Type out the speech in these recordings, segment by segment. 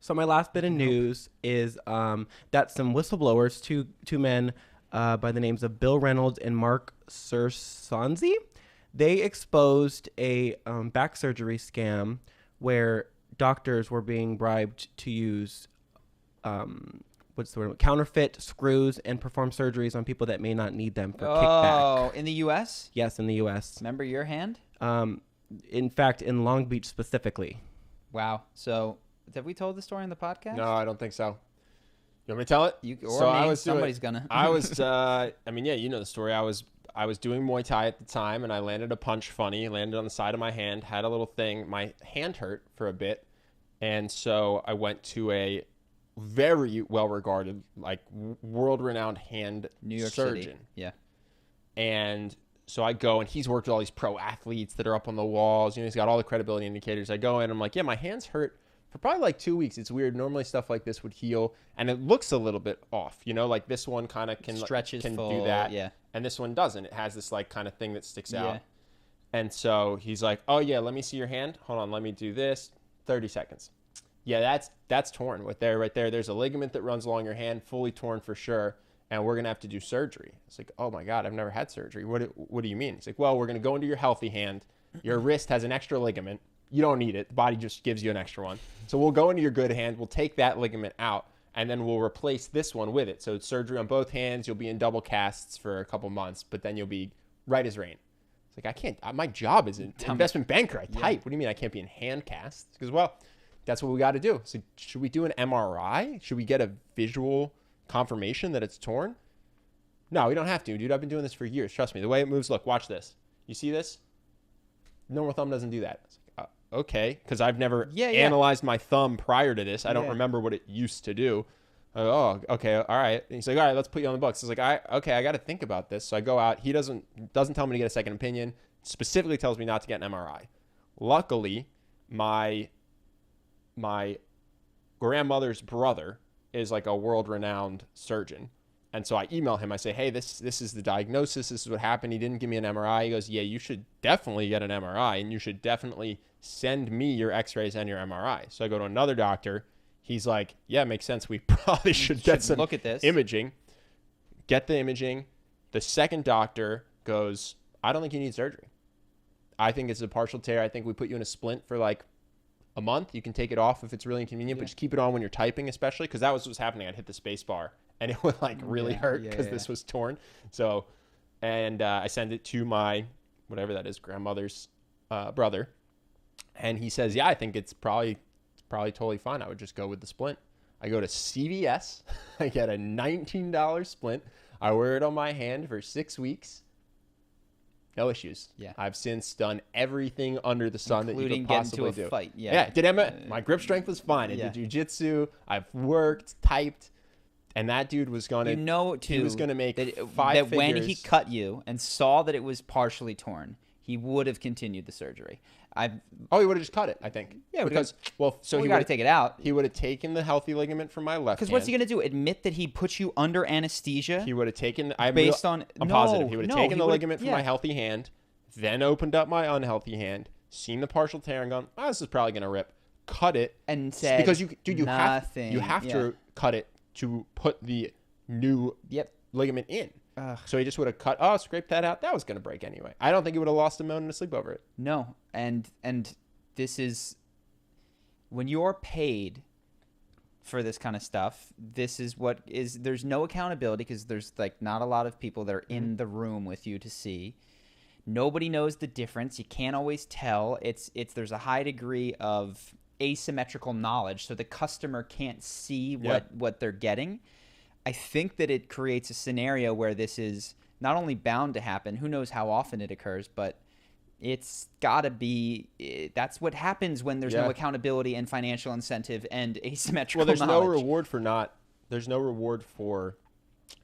So my last bit of news is that some whistleblowers, two men by the names of Bill Reynolds and Mark Sersonzi, they exposed a back surgery scam where doctors were being bribed to use counterfeit screws and perform surgeries on people that may not need them for kickback. Oh, in the U.S.? Yes, in the U.S. Remember your hand? In fact, in Long Beach specifically. Wow. So, have we told the story on the podcast? No, I don't think so. You want me to tell it? Somebody's gonna. I was, I mean, yeah, you know the story. I was doing Muay Thai at the time, and I landed a punch funny, landed on the side of my hand, had a little thing. My hand hurt for a bit, and so I went to a very well-regarded, like world-renowned hand New York surgeon. City. Yeah. And so I go, and he's worked with all these pro athletes that are up on the walls. You know, he's got all the credibility indicators. I go in, I'm like, yeah, my hand's hurt for probably like 2 weeks. It's weird. Normally stuff like this would heal, and it looks a little bit off. You know, like this one kind of can full, do that, yeah. And this one doesn't. It has this like kind of thing that sticks out. Yeah. And so he's like, oh yeah, let me see your hand. Hold on, let me do this. 30 seconds. Yeah, that's torn right there. There's a ligament that runs along your hand, fully torn for sure, and we're gonna have to do surgery. It's like, oh my God, I've never had surgery. What do you mean? It's like, well, we're gonna go into your healthy hand. Your wrist has an extra ligament. You don't need it. The body just gives you an extra one. So we'll go into your good hand. We'll take that ligament out, and then we'll replace this one with it. So it's surgery on both hands. You'll be in double casts for a couple months, but then you'll be right as rain. It's like, I can't. My job is an investment banker. I type. What do you mean I can't be in hand casts? Because, well, that's what we got to do. So should we do an MRI? Should we get a visual confirmation that it's torn? No, we don't have to, dude. I've been doing this for years. Trust me. The way it moves, look, watch this. You see this? Normal thumb doesn't do that. It's like, okay, because I've never analyzed my thumb prior to this. I don't remember what it used to do. Oh, okay, all right. And he's like, all right, let's put you on the books. I was like, I got to think about this. So I go out. He doesn't tell me to get a second opinion. Specifically tells me not to get an MRI. Luckily, my grandmother's brother is like a world-renowned surgeon. And so I email him. I say, hey, this is the diagnosis. This is what happened. He didn't give me an MRI. He goes, yeah, you should definitely get an MRI, and you should definitely send me your x-rays and your MRI. So I go to another doctor. He's like, yeah, makes sense. We probably should get some look at this imaging. Get the imaging. The second doctor goes, I don't think you need surgery. I think it's a partial tear. I think we put you in a splint for like a month. You can take it off if it's really inconvenient, but just keep it on when you're typing, especially because that was what was happening. I'd hit the space bar and it would like really hurt because this was torn. So, and I send it to my, whatever that is, grandmother's brother. And he says, yeah, I think it's probably totally fine. I would just go with the splint. I go to CVS. I get a $19 splint. I wear it on my hand for 6 weeks. No issues. Yeah. I've since done everything under the sun that you could possibly do. Including getting into a fight. Yeah. Did Emma? My grip strength was fine. I did jiu-jitsu. I've worked, typed, and that dude was going to. He was going to make five figures. When he cut you and saw that it was partially torn, he would have continued the surgery. He would have just cut it, I think. Yeah, because he got to take it out. He would have taken the healthy ligament from my left hand. Because what's he going to do? Admit that he put you under anesthesia? He would have taken. I'm no, positive. He would have taken the ligament from my healthy hand, then opened up my unhealthy hand, seen the partial tear, and gone, this is probably going to rip. Cut it and said, because you have to cut it to put the new ligament in. So he just would have cut. Scrape that out. That was going to break anyway. I don't think he would have lost a moan and a sleep over it. No, and this is when you're paid for this kind of stuff. This is what is. There's no accountability because there's like not a lot of people that are in the room with you to see. Nobody knows the difference. You can't always tell. There's a high degree of asymmetrical knowledge, so the customer can't see what they're getting. I think that it creates a scenario where this is not only bound to happen, who knows how often it occurs, but it's got to be, that's what happens when there's no accountability and financial incentive and asymmetrical knowledge. Well, there's no reward for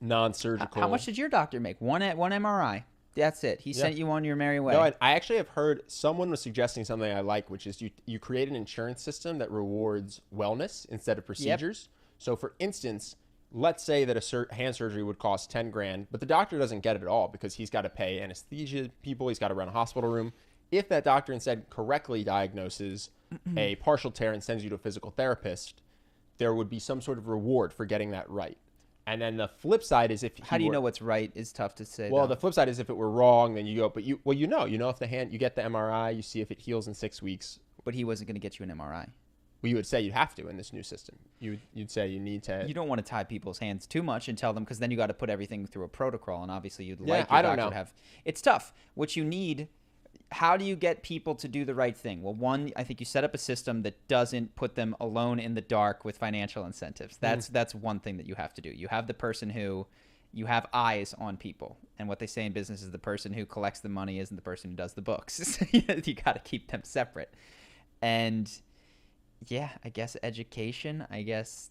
non-surgical. How much did your doctor make? One MRI. That's it. He sent you on your merry way. No, I actually have heard someone was suggesting something I like, which is you create an insurance system that rewards wellness instead of procedures. So for instance, let's say that a hand surgery would cost $10,000, but the doctor doesn't get it at all because he's got to pay anesthesia people. He's got to run a hospital room. If that doctor instead correctly diagnoses a partial tear and sends you to a physical therapist, there would be some sort of reward for getting that right. And then the flip side is if How do you know what's right is tough to say. well, though. the flip side is if it were wrong, then you go, but you know if the hand, you get the MRI, you see if it heals in 6 weeks. But he wasn't going to get you an MRI. Well, you would say you'd have to in this new system. You'd say you need to. You don't want to tie people's hands too much and tell them, because then you got to put everything through a protocol, and obviously you'd like your I don't doctor know. to have. It's tough. What you need. How do you get people to do the right thing? Well, one, I think you set up a system that doesn't put them alone in the dark with financial incentives. That's one thing that you have to do. You have the person who, you have eyes on people, and what they say in business is the person who collects the money isn't the person who does the books. You got to keep them separate. And yeah, I guess education, I guess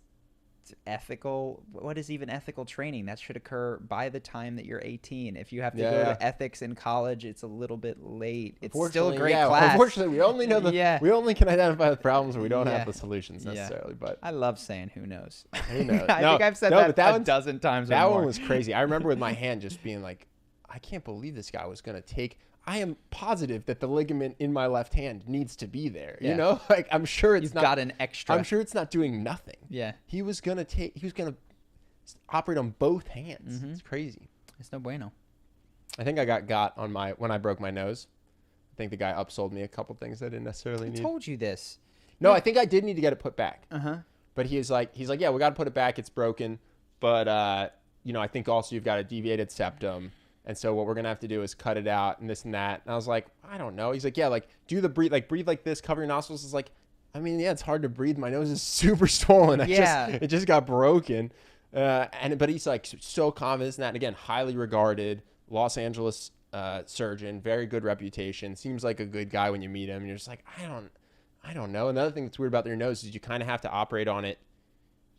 ethical. What is even ethical training? That should occur by the time that you're 18. If you have to go to ethics in college, it's a little bit late. It's still a great class. Unfortunately, we only know we only can identify the problems, and we don't have the solutions necessarily. But I love saying "who knows." Who knows? I think I've said that a dozen times. That or more. one was crazy. I remember with my hand just being like, I can't believe this guy was gonna take. I am positive that the ligament in my left hand needs to be there. Yeah. You know, like I'm sure You've got an extra. I'm sure it's not doing nothing. Yeah. He was gonna operate on both hands. It's crazy. It's no bueno. I think I got on when I broke my nose. I think the guy upsold me a couple things I didn't necessarily need. I told you this. No, I think I did need to get it put back. Uh-huh. But he's like, yeah, we got to put it back. It's broken. But, I think also you've got a deviated septum. And so what we're going to have to do is cut it out and this and that. And I was like, I don't know. He's like, yeah, like breathe like this, cover your nostrils. It's like, I mean, yeah, it's hard to breathe. My nose is super swollen. It just got broken. But he's like so confident in that. And again, highly regarded Los Angeles surgeon, very good reputation. Seems like a good guy when you meet him. And you're just like, I don't know. Another thing that's weird about your nose is you kind of have to operate on it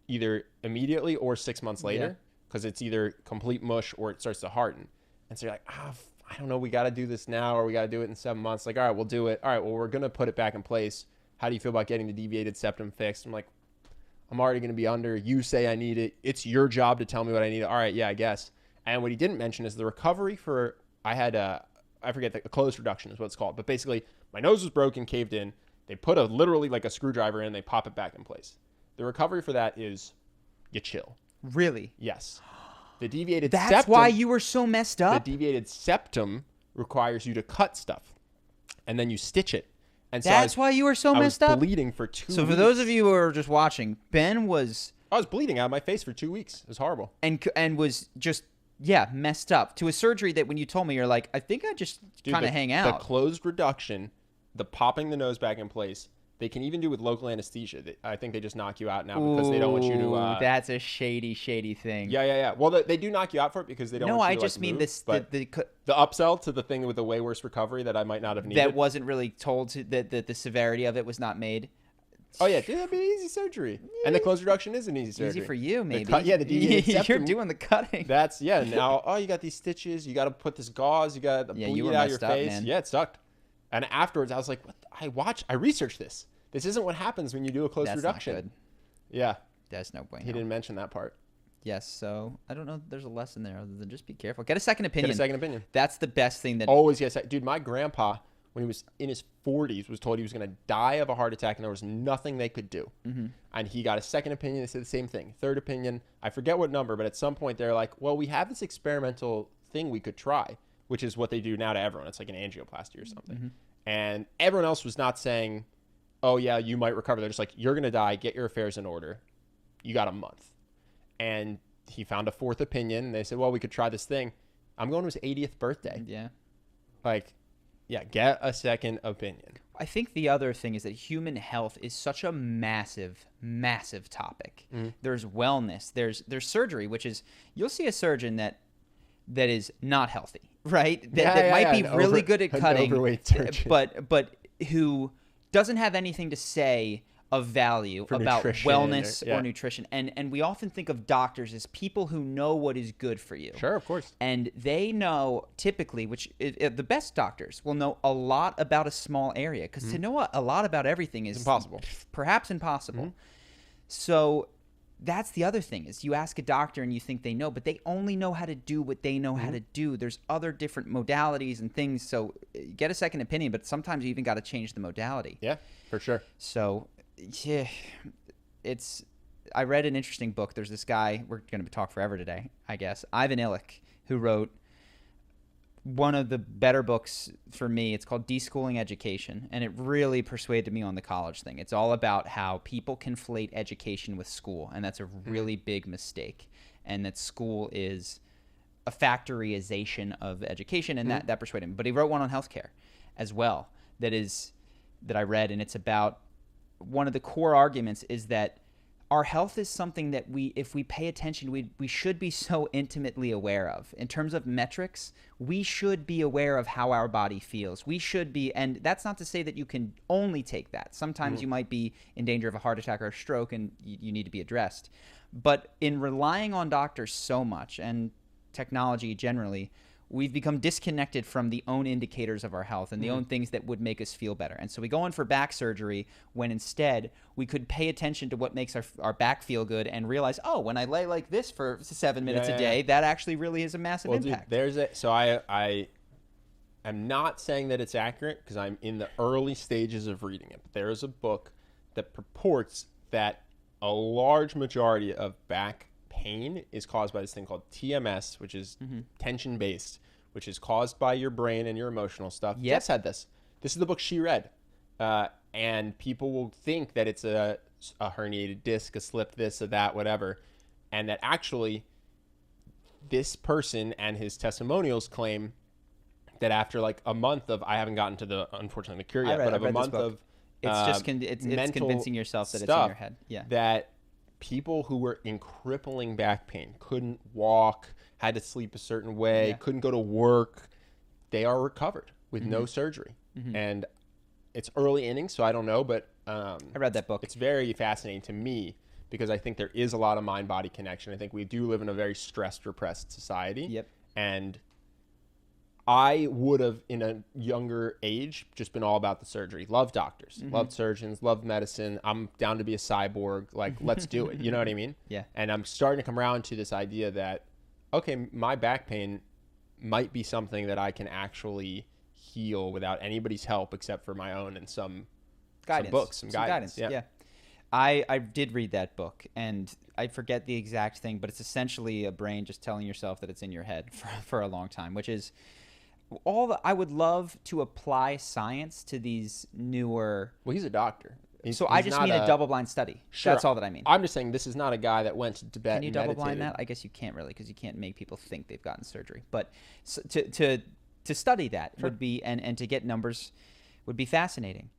either immediately or 6 months later, because it's either complete mush or it starts to harden. And so you're like, I don't know, we got to do this now or we got to do it in 7 months. Like, all right, we'll do it. All right, well, we're going to put it back in place. How do you feel about getting the deviated septum fixed? I'm like, I'm already going to be under. You say I need it. It's your job to tell me what I need. All right, yeah, I guess. And what he didn't mention is the recovery for, I had a closed reduction is what it's called. But basically, my nose was broken, caved in. They put literally like a screwdriver in, they pop it back in place. The recovery for that is you chill. Really? Yes. The deviated septum. That's why you were so messed up? The deviated septum requires you to cut stuff, and then you stitch it. And so that's why you were so messed up? I was bleeding for 2 weeks. So for those of you who are just watching, Ben was... I was bleeding out of my face for 2 weeks. It was horrible. And was just, messed up. To a surgery that when you told me, you're like, I think I just kind of hang out. The closed reduction, the popping the nose back in place, they can even do with local anesthesia. I think they just knock you out now because they don't want you to... that's a shady thing. Yeah. Well, they do knock you out for it because they don't want you to No, I just mean move, this... The upsell to the thing with the way worse recovery that I might not have needed. That wasn't really told to... That the severity of it was not made. Oh, yeah. Dude, that'd be easy surgery. And the closed reduction is an easy surgery. Easy for you, maybe. The deviated septum. You're doing the cutting. Now, you got these stitches. You got to put this gauze. You got to bleed you were it out messed your up, face. man. Yeah, it sucked. And afterwards, I was like, I researched this. This isn't what happens when you do a closed reduction. That's not good. Yeah. That's no bueno. He didn't mention that part. Yes, so I don't know if there's a lesson there other than just be careful. Get a second opinion. Get a second opinion. That's the best thing that... Always get a second. Dude, my grandpa, when he was in his 40s, was told he was going to die of a heart attack and there was nothing they could do. Mm-hmm. And he got a second opinion. They said the same thing. Third opinion. I forget what number, but at some point they're like, well, we have this experimental thing we could try, which is what they do now to everyone. It's like an angioplasty or something. Mm-hmm. And everyone else was not saying, oh, yeah, you might recover. They're just like, you're going to die. Get your affairs in order. You got a month. And he found a fourth opinion. And they said, well, we could try this thing. I'm going to his 80th birthday. Yeah. Get a second opinion. I think the other thing is that human health is such a massive, massive topic. Mm-hmm. There's wellness. There's surgery, which is, you'll see a surgeon that is not healthy, right? That might be really good at cutting, but who doesn't have anything to say of value about wellness or nutrition. And we often think of doctors as people who know what is good for you. Sure, of course. And they know typically, the best doctors will know a lot about a small area, because to know a lot about everything is impossible. Perhaps impossible. So that's the other thing, is you ask a doctor and you think they know, but they only know how to do what they know how to do. There's other different modalities and things. So get a second opinion, but sometimes you even got to change the modality. Yeah, for sure. So yeah, I read an interesting book. There's this guy, we're going to talk forever today, I guess, Ivan Illich, who wrote one of the better books for me. It's called Deschooling Education, and it really persuaded me on the college thing. It's all about how people conflate education with school, and that's a really big mistake, and that school is a factorization of education, and that persuaded him. But he wrote one on healthcare as well that I read, and it's about one of the core arguments is that our health is something that if we pay attention, we should be so intimately aware of. In terms of metrics, we should be aware of how our body feels. We should be, and that's not to say that you can only take that. Sometimes you might be in danger of a heart attack or a stroke, and you need to be addressed. But in relying on doctors so much, and technology generally, we've become disconnected from the own indicators of our health and the own things that would make us feel better. And so we go in for back surgery when instead we could pay attention to what makes our back feel good and realize, oh, when I lay like this for 7 minutes a day, that actually really is a massive impact. Dude, so I am not saying that it's accurate because I'm in the early stages of reading it. But there is a book that purports that a large majority of back pain is caused by this thing called TMS, which is tension based, which is caused by your brain and your emotional stuff. Jess had this. This is the book she read. And people will think that it's a herniated disc, a slip this, or that, whatever. And that actually this person and his testimonials claim that after like a month of, I haven't gotten to the, unfortunately, the cure yet, but of a month of it's just it's convincing yourself that it's in your head. Yeah. That people who were in crippling back pain, couldn't walk, had to sleep a certain way, couldn't go to work, they are recovered with no surgery. And it's early innings, so I don't know, but I read that book. It's very fascinating to me because I think there is a lot of mind-body connection. I think we do live in a very stressed, repressed society. Yep. And I would have, in a younger age, just been all about the surgery. Loved doctors, loved surgeons, loved medicine. I'm down to be a cyborg. Like, let's do it. You know what I mean? Yeah. And I'm starting to come around to this idea that, okay, my back pain might be something that I can actually heal without anybody's help except for my own and some guidance. Some books, some guidance. Yeah. I did read that book, and I forget the exact thing, but it's essentially a brain just telling yourself that it's in your head for a long time, which is I would love to apply science to these newer. Well, he's a doctor. I just mean a double-blind study. Sure. That's all that I mean. I'm just saying this is not a guy that went to Tibet. Can you double-blind that? I guess you can't really, because you can't make people think they've gotten surgery. But to study that would be and to get numbers would be fascinating.